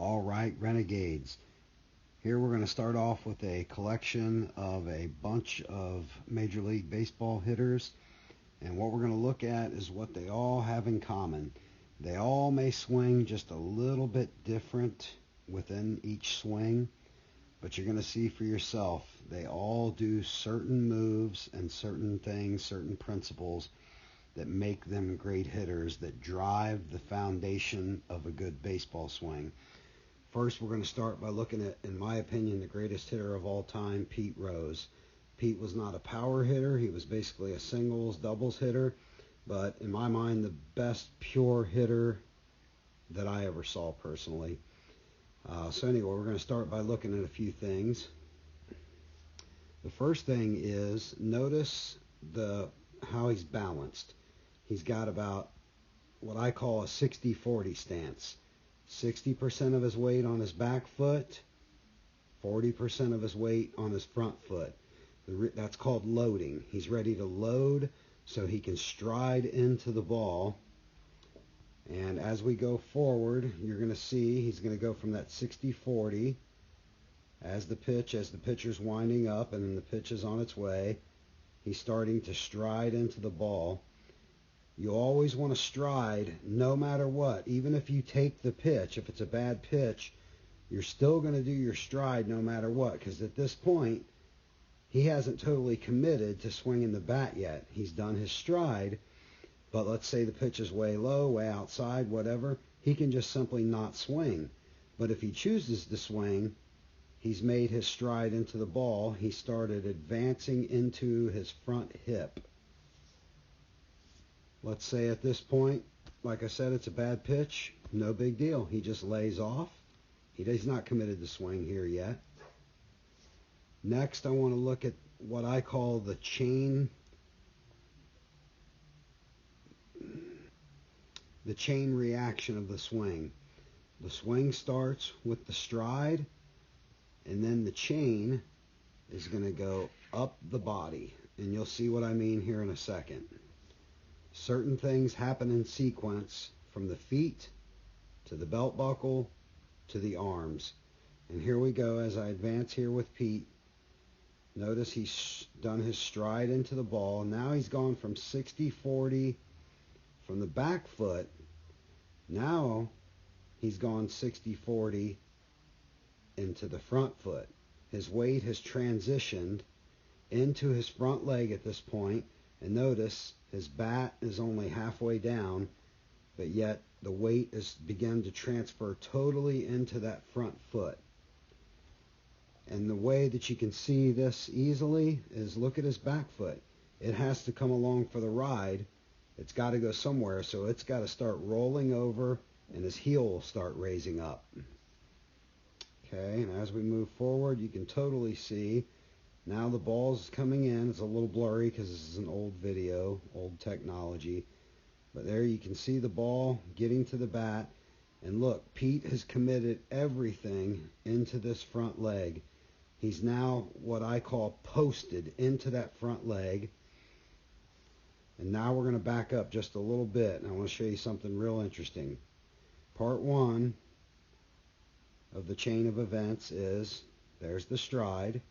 All right, Renegades. Here we're going to start off with a collection of a bunch of Major League Baseball hitters. And what we're going to look at is what they all have in common. They all may swing just a little bit different within each swing, but you're going to see for yourself. They all do certain moves and certain things, certain principles that make them great hitters, that drive the foundation of a good baseball swing. First, we're going to start by looking at, in my opinion, the greatest hitter of all time, Pete Rose. Pete was not a power hitter. He was basically a singles, doubles hitter. But in my mind, the best pure hitter that I ever saw personally. So anyway, we're going to start by looking at a few things. The first thing is notice how he's balanced. He's got about what I call a 60-40 stance. 60% of his weight on his back foot, 40% of his weight on his front foot. That's called loading. He's ready to load so he can stride into the ball. And as we go forward, you're going to see he's going to go from that 60-40 as the pitcher's winding up and then the pitch is on its way. He's starting to stride into the ball. You always want to stride no matter what. Even if you take the pitch, if it's a bad pitch, you're still going to do your stride no matter what, because at this point, he hasn't totally committed to swinging the bat yet. He's done his stride, but let's say the pitch is way low, way outside, whatever, he can just simply not swing. But if he chooses to swing, he's made his stride into the ball. He started advancing into his front hip. Let's say at this point, like I said, it's a bad pitch. No big deal. He just lays off. He's not committed to swing here yet. Next, I want to look at what I call the chain reaction of the swing. The swing starts with the stride, and then the chain is going to go up the body. And you'll see what I mean here in a second. Certain things happen in sequence from the feet to the belt buckle to the arms. And here we go as I advance here with Pete. Notice he's done his stride into the ball. Now he's gone from 60-40 from the back foot. Now he's gone 60-40 into the front foot. His weight has transitioned into his front leg at this point. And notice his bat is only halfway down, but yet the weight has begun to transfer totally into that front foot. And the way that you can see this easily is look at his back foot. It has to come along for the ride. It's got to go somewhere, so it's got to start rolling over, and his heel will start raising up. Okay, and as we move forward, you can totally see now the ball's coming in. It's a little blurry because this is an old video, old technology. But there you can see the ball getting to the bat. And look, Pete has committed everything into this front leg. He's now what I call posted into that front leg. And now we're going to back up just a little bit. And I want to show you something real interesting. Part one of the chain of events is there's the stride.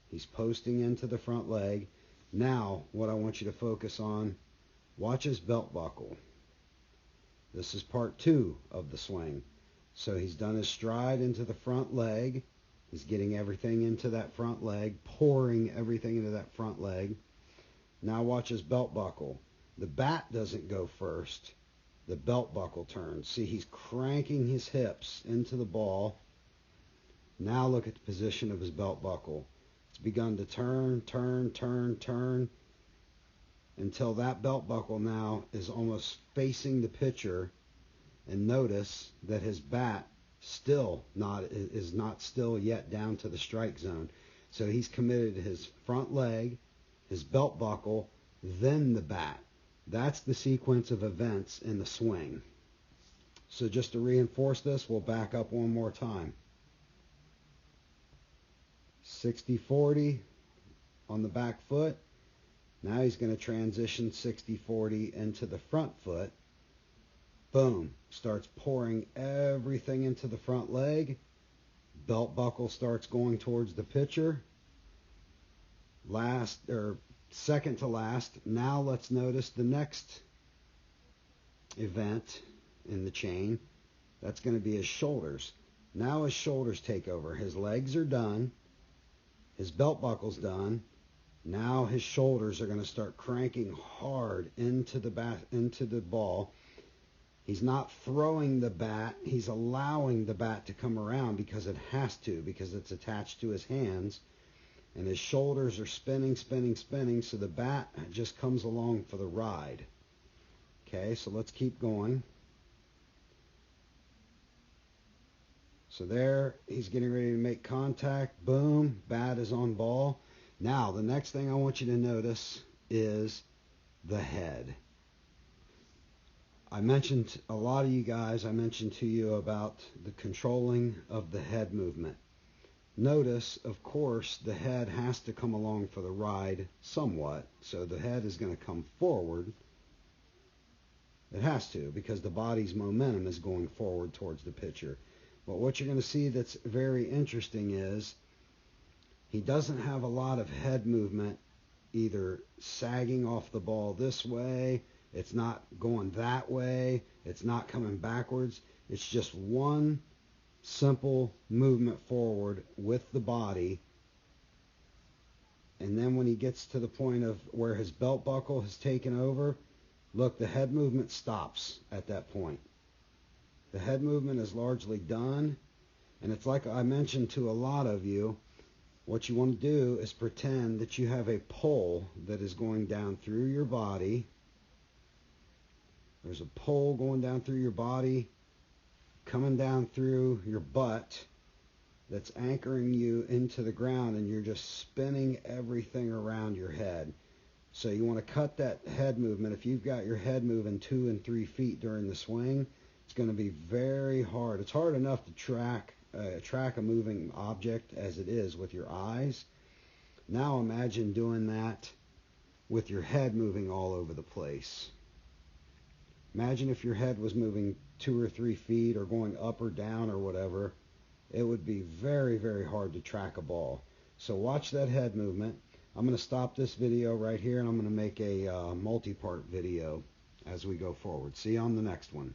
He's posting into the front leg. Now, what I want you to focus on, watch his belt buckle. This is part two of the swing. So he's done his stride into the front leg. He's getting everything into that front leg, pouring everything into that front leg. Now watch his belt buckle. The bat doesn't go first. The belt buckle turns. See, he's cranking his hips into the ball. Now look at the position of his belt buckle. It's begun to turn until that belt buckle now is almost facing the pitcher. And notice that his bat is not still yet down to the strike zone. So he's committed his front leg, his belt buckle, then the bat. That's the sequence of events in the swing. So just to reinforce this, we'll back up one more time. 60-40 on the back foot. Now he's going to transition 60-40 into the front foot. Boom. Starts pouring everything into the front leg. Belt buckle starts going towards the pitcher. Last, or second to last. Now let's notice the next event in the chain. That's going to be his shoulders. Now his shoulders take over. His legs are done. His belt buckle's done. Now his shoulders are going to start cranking hard into the ball. He's not throwing the bat. He's allowing the bat to come around because it has to, because it's attached to his hands. And his shoulders are spinning, spinning, spinning, so the bat just comes along for the ride. Okay, so let's keep going. So there, he's getting ready to make contact. Boom, bat is on ball. Now, the next thing I want you to notice is the head. I mentioned a lot of you guys, I mentioned to you about the controlling of the head movement. Notice, of course, the head has to come along for the ride somewhat. So the head is going to come forward. It has to, because the body's momentum is going forward towards the pitcher. But what you're going to see that's very interesting is he doesn't have a lot of head movement, either sagging off the ball this way, it's not going that way, it's not coming backwards. It's just one simple movement forward with the body. And then when he gets to the point of where his belt buckle has taken over, look, the head movement stops at that point. The head movement is largely done, and it's like I mentioned to a lot of you, what you want to do is pretend that you have a pole that is going down through your body. There's a pole going down through your body, coming down through your butt, that's anchoring you into the ground, and you're just spinning everything around your head. So you want to cut that head movement. If you've got your head moving 2 and 3 feet during the swing, it's going to be very hard. It's hard enough to track a moving object as it is with your eyes. Now imagine doing that with your head moving all over the place. Imagine if your head was moving 2 or 3 feet or going up or down or whatever. It would be very, very hard to track a ball. So watch that head movement. I'm going to stop this video right here, and I'm going to make a multi-part video as we go forward. See you on the next one.